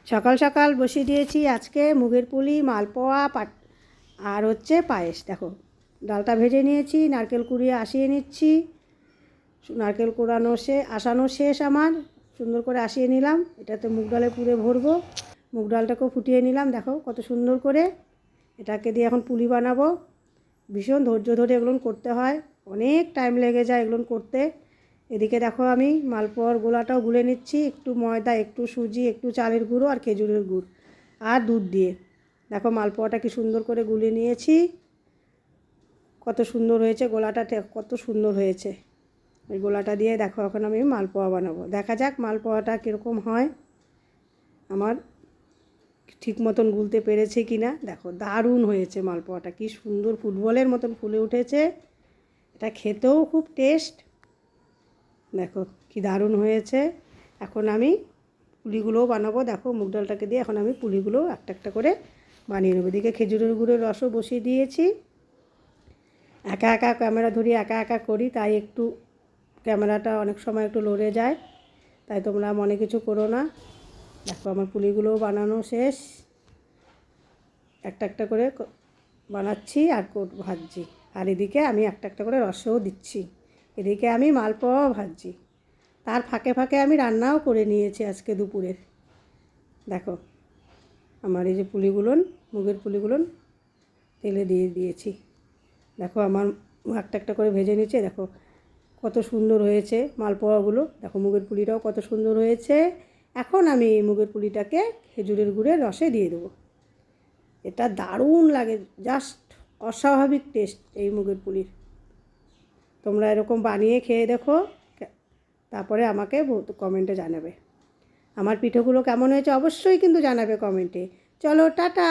সকাল সকাল বসিয়ে দিয়েছি আজকে মুগের পুলি, মালপোয়া, আর হচ্ছে পায়েস। দেখো ডালটা ভেজে নিয়েছি, নারকেল কুড়িয়ে আসিয়ে নিচ্ছি। নারকেল কুড়ানো আসানো শেষ আমার, সুন্দর করে আসিয়ে নিলাম। এটাতে মুগ ডালে পুরে ভরবো। মুগ ডালটাকেও ফুটিয়ে নিলাম, দেখো কত সুন্দর করে। এটাকে দিয়ে এখন পুলি বানাবো। ভীষণ ধৈর্য ধরে এগুলো করতে হয়, অনেক টাইম লেগে যায় এগুলো করতে। এদিকে দেখো আমি মালপোয়ার গোলাটাও গুলে নিচ্ছি, একটু ময়দা, একটু সুজি, একটু চালের গুঁড়ো আর খেজুরের গুড় আর দুধ দিয়ে। দেখো মালপোয়াটা কি সুন্দর করে গুলে নিয়েছি, কত সুন্দর হয়েছে গোলাটা, কত সুন্দর হয়েছে। এই গোলাটা দিয়ে দেখো এখন আমি মালপোয়া বানাবো। দেখা যাক মালপোয়াটা কীরকম হয়, আমার ঠিক মতন গুলতে পেরেছে কি না। দেখো দারুণ হয়েছে মালপোয়াটা, কি সুন্দর ফুটবলের মতন ফুলে উঠেছে। এটা খেতেও খুব টেস্ট, দেখো কি দারুণ হয়েছে। এখন আমি পুলিগুলোও বানাবো। দেখো মুগ ডালটাকে দিয়ে এখন আমি পুলিগুলো একটা একটা করে বানিয়ে নেবো। এদিকে খেজুরের গুড়ের রসও বসিয়ে দিয়েছি। একা একা ক্যামেরা ধরি, একা একা করি, তাই একটু ক্যামেরাটা অনেক সময় একটু লড়ে যায়, তাই তোমরা মনে কিছু করো না। দেখো আমার পুলিগুলোও বানানো শেষ, একটা একটা করে বানাচ্ছি আর ভাজছি। আর এদিকে আমি একটা একটা করে রসও দিচ্ছি, এদিকে আমি মালপোয়াও ভাজছি। তার ফাঁকে ফাঁকে আমি রান্নাও করে নিয়েছি আজকে দুপুরের। দেখো আমার এই যে পুলিগুলোন, মুগের পুলিগুলোন তেলে দিয়ে দিয়েছি। দেখো আমার একটা একটা করে ভেজে নিচ্ছে, দেখো কত সুন্দর হয়েছে মালপোয়াগুলো। দেখো মুগের পুলিটাও কত সুন্দর হয়েছে। এখন আমি এই মুগের পুলিটাকে খেজুরের গুড়ের রসে দিয়ে দেবো। এটা দারুণ লাগে, জাস্ট অস্বাভাবিক টেস্ট এই মুগের পুলির। তোমরা এরকম বানিয়ে খেয়ে দেখো, তারপরে আমাকে কমেন্টে জানাবে আমার পিঠেগুলো কেমন হয়েছে, অবশ্যই কিন্তু জানাবে কমেন্টে। চলো টাটা।